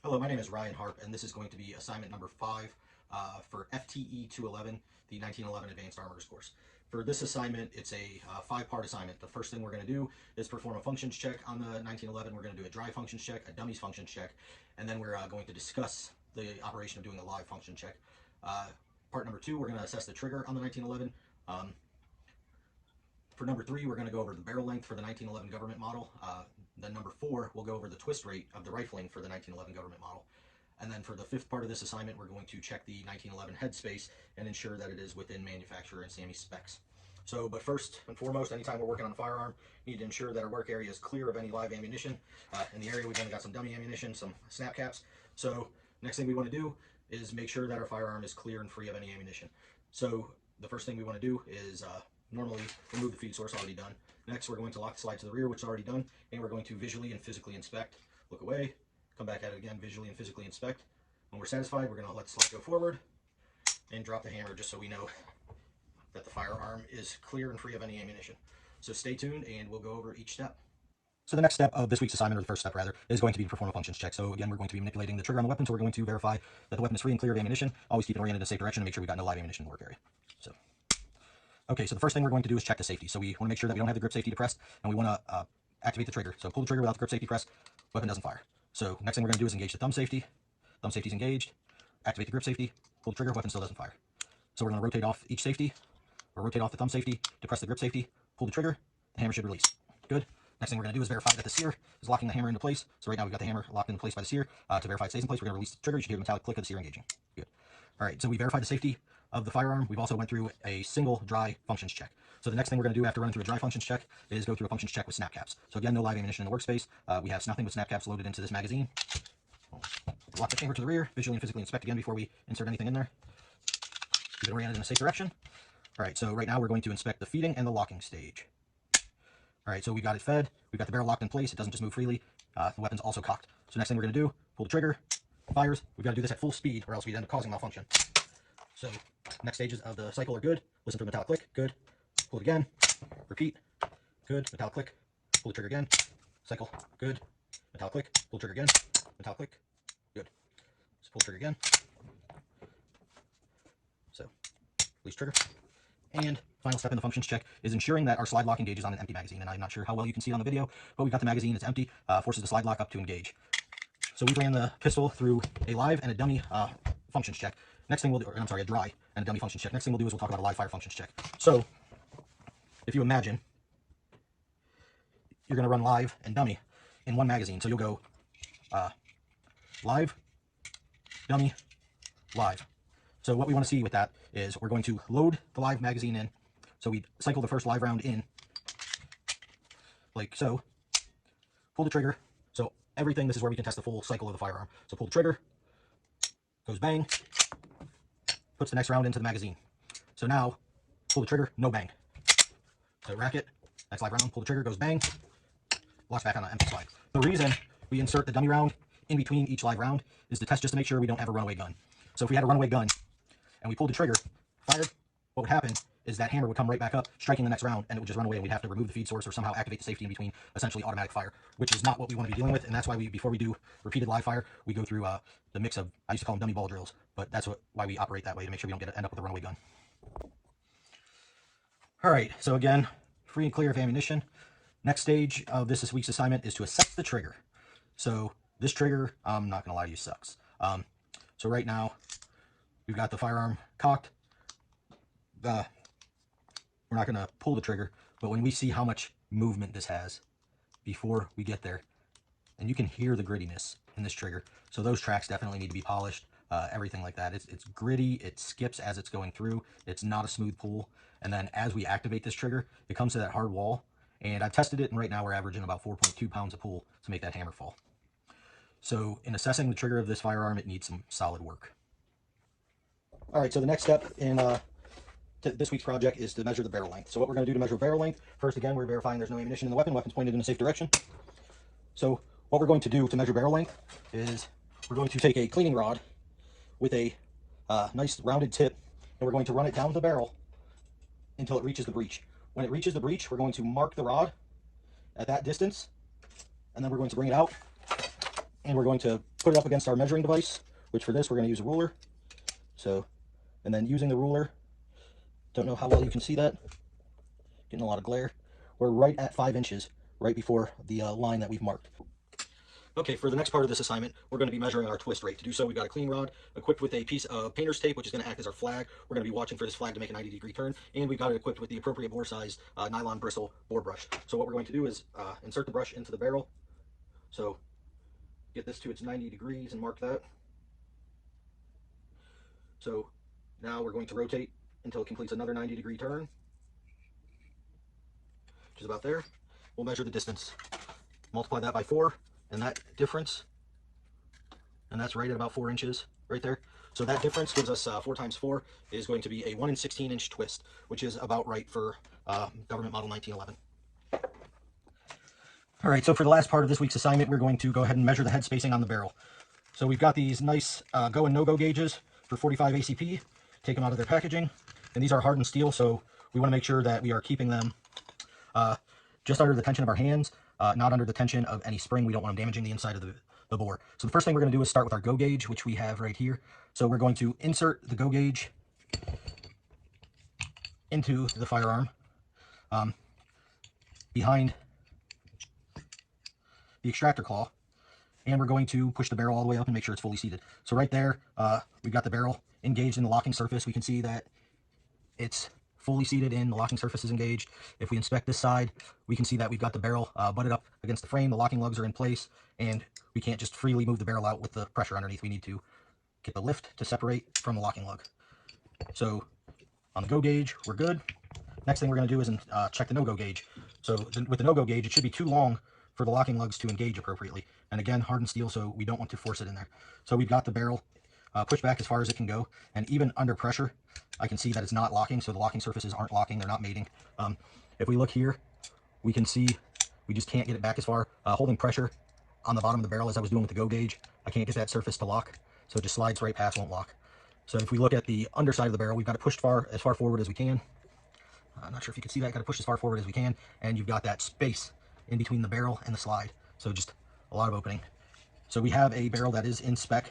Hello, my name is Ryan Harp, and this is going to be assignment number 5 for FTE 211, the 1911 Advanced Armorers course. For this assignment, it's a 5-part assignment. The first thing we're going to do is perform a functions check on the 1911. We're going to do a dry functions check, a dummies functions check, and then we're going to discuss the operation of doing a live function check. Part number 2, we're going to assess the trigger on the 1911. For number 3, we're going to go over the barrel length for the 1911 government model. Then number 4, we'll go over the twist rate of the rifling for the 1911 government model. And then for the 5th part of this assignment, we're going to check the 1911 headspace and ensure that it is within manufacturer and SAMI specs. But first and foremost, anytime we're working on a firearm, we need to ensure that our work area is clear of any live ammunition. In the area, we've only got some dummy ammunition, some snap caps. So next thing we want to do is make sure that our firearm is clear and free of any ammunition. So the first thing we want to do is normally remove the feed source, already done. Next, we're going to lock the slide to the rear, which is already done, and we're going to visually and physically inspect. Look away, come back at it again, visually and physically inspect. When we're satisfied, we're going to let the slide go forward and drop the hammer just so we know that the firearm is clear and free of any ammunition. So stay tuned and we'll go over each step. So the next step of this week's assignment, or the first step rather, is going to be to perform a functions check. So again, we're going to be manipulating the trigger on the weapon, so we're going to verify that the weapon is free and clear of ammunition. Always keep it oriented in a safe direction and make sure we've got no live ammunition in the work area. Okay, so the first thing we're going to do is check the safety. So we want to make sure that we don't have the grip safety depressed, and we want to activate the trigger. So pull the trigger without the grip safety pressed, weapon doesn't fire. So next thing we're going to do is engage the thumb safety. Thumb safety is engaged. Activate the grip safety. Pull the trigger, weapon still doesn't fire. So we're going to rotate off each safety, or rotate off the thumb safety, depress the grip safety, pull the trigger, the hammer should release. Good. Next thing we're going to do is verify that the sear is locking the hammer into place. So right now we've got the hammer locked into place by the sear. To verify it stays in place, we're going to release the trigger. You should hear the metallic click of the sear engaging. Good. All right, so we verified the safety of the firearm. We've also went through a single dry functions check. So the next thing we're going to do after running through a dry functions check is go through a functions check with snap caps. So again, no live ammunition in the workspace. We have nothing but snap caps loaded into this magazine. Lock the chamber to the rear, visually and physically inspect again before we insert anything in there. Keep it oriented in a safe direction. All right, so right now we're going to inspect the feeding and the locking stage. All right, so we got it fed. We've got the barrel locked in place. It doesn't just move freely. The weapon's also cocked. So next thing we're going to do, pull the trigger, fires. We've got to do this at full speed or else we'd end up causing malfunction. So next stages of the cycle are good. Listen for the metallic click. Good. Pull it again. Repeat. Good. Metallic click. Pull the trigger again. Cycle. Good. Metallic click. Pull the trigger again. Metallic click. Good. So pull the trigger again. So release trigger. And final step in the functions check is ensuring that our slide lock engages on an empty magazine. And I'm not sure how well you can see it on the video, but we've got the magazine, it's empty, forces the slide lock up to engage. So we ran the pistol through a live and a dummy functions check. Next thing we'll do, or I'm sorry, a dry and a dummy functions check. Next thing we'll do is we'll talk about a live fire functions check. So if you imagine, you're going to run live and dummy in one magazine. So you'll go live, dummy, live. So what we want to see with that is we're going to load the live magazine in. So we cycle the first live round in, like so. Pull the trigger. So everything, this is where we can test the full cycle of the firearm. So pull the trigger, goes bang, puts the next round into the magazine. So now, pull the trigger, no bang. So rack it, next live round, pull the trigger, goes bang, locks back on an empty slide. The reason we insert the dummy round in between each live round is to test just to make sure we don't have a runaway gun. So if we had a runaway gun, and we pulled the trigger, fired, what would happen is that hammer would come right back up, striking the next round, and it would just run away, and we'd have to remove the feed source or somehow activate the safety in between, essentially automatic fire, which is not what we want to be dealing with, and that's why before we do repeated live fire, we go through the mix of, I used to call them dummy ball drills, but that's why we operate that way, to make sure we don't end up with a runaway gun. All right, so again, free and clear of ammunition. Next stage of this week's assignment is to assess the trigger. So this trigger, I'm not going to lie to you, sucks. So right now, we've got the firearm cocked. We're not going to pull the trigger, but when we see how much movement this has before we get there, and you can hear the grittiness in this trigger. So those tracks definitely need to be polished, everything like that. It's gritty, it skips as it's going through. It's not a smooth pull. And then as we activate this trigger, it comes to that hard wall. And I've tested it, and right now we're averaging about 4.2 pounds of pull to make that hammer fall. So in assessing the trigger of this firearm, it needs some solid work. All right, so the next step in this week's project is to measure the barrel length. So what we're going to do to measure barrel length, first again, we're verifying there's no ammunition in the weapon. Weapon's pointed in a safe direction. So what we're going to do to measure barrel length is we're going to take a cleaning rod with a nice rounded tip, and we're going to run it down the barrel until it reaches the breech. When it reaches the breech, we're going to mark the rod at that distance, and then we're going to bring it out And we're going to put it up against our measuring device, which for this we're going to use a ruler. So, and then using the ruler, don't know how well you can see that, getting a lot of glare. We're right at 5 inches, right before the line that we've marked. Okay, for the next part of this assignment, we're going to be measuring our twist rate. To do so, we've got a clean rod equipped with a piece of painter's tape, which is going to act as our flag. We're going to be watching for this flag to make a 90-degree turn, and we've got it equipped with the appropriate bore size nylon bristle bore brush. So what we're going to do is insert the brush into the barrel. So get this to its 90 degrees and mark that. So now we're going to rotate until it completes another 90-degree turn, which is about there. We'll measure the distance. Multiply that by 4, and that difference, and that's right at about 4 inches right there. So that difference gives us 4 times 4 is going to be a 1 16-inch twist, which is about right for government model 1911. All right, so for the last part of this week's assignment, we're going to go ahead and measure the head spacing on the barrel. So we've got these nice go and no-go gauges for 45 ACP. Take them out of their packaging, and these are hardened steel, so we want to make sure that we are keeping them just under the tension of our hands, not under the tension of any spring. We don't want them damaging the inside of the bore. So the first thing we're going to do is start with our go gauge, which we have right here. So we're going to insert the go gauge into the firearm behind the extractor claw, and we're going to push the barrel all the way up and make sure it's fully seated. So right there, we've got the barrel engaged in the locking surface. We can see that it's fully seated in, the locking surface is engaged. If we inspect this side, we can see that we've got the barrel butted up against the frame, the locking lugs are in place, and we can't just freely move the barrel out with the pressure underneath. We need to get the lift to separate from the locking lug. So on the go gauge, we're good. Next thing we're going to do is check the no-go gauge. So with the no-go gauge, it should be too long for the locking lugs to engage appropriately. And again, hardened steel, so we don't want to force it in there. So we've got the barrel pushed back as far as it can go, and even under pressure, I can see that it's not locking, so the locking surfaces aren't locking, they're not mating. If we look here, we can see we just can't get it back as far. Holding pressure on the bottom of the barrel as I was doing with the go gauge, I can't get that surface to lock, so it just slides right past, won't lock. So if we look at the underside of the barrel, we've got it pushed as far forward as we can. I'm not sure if you can see that, got to push as far forward as we can, and you've got that space in between the barrel and the slide, so just a lot of opening. So we have a barrel that is in spec.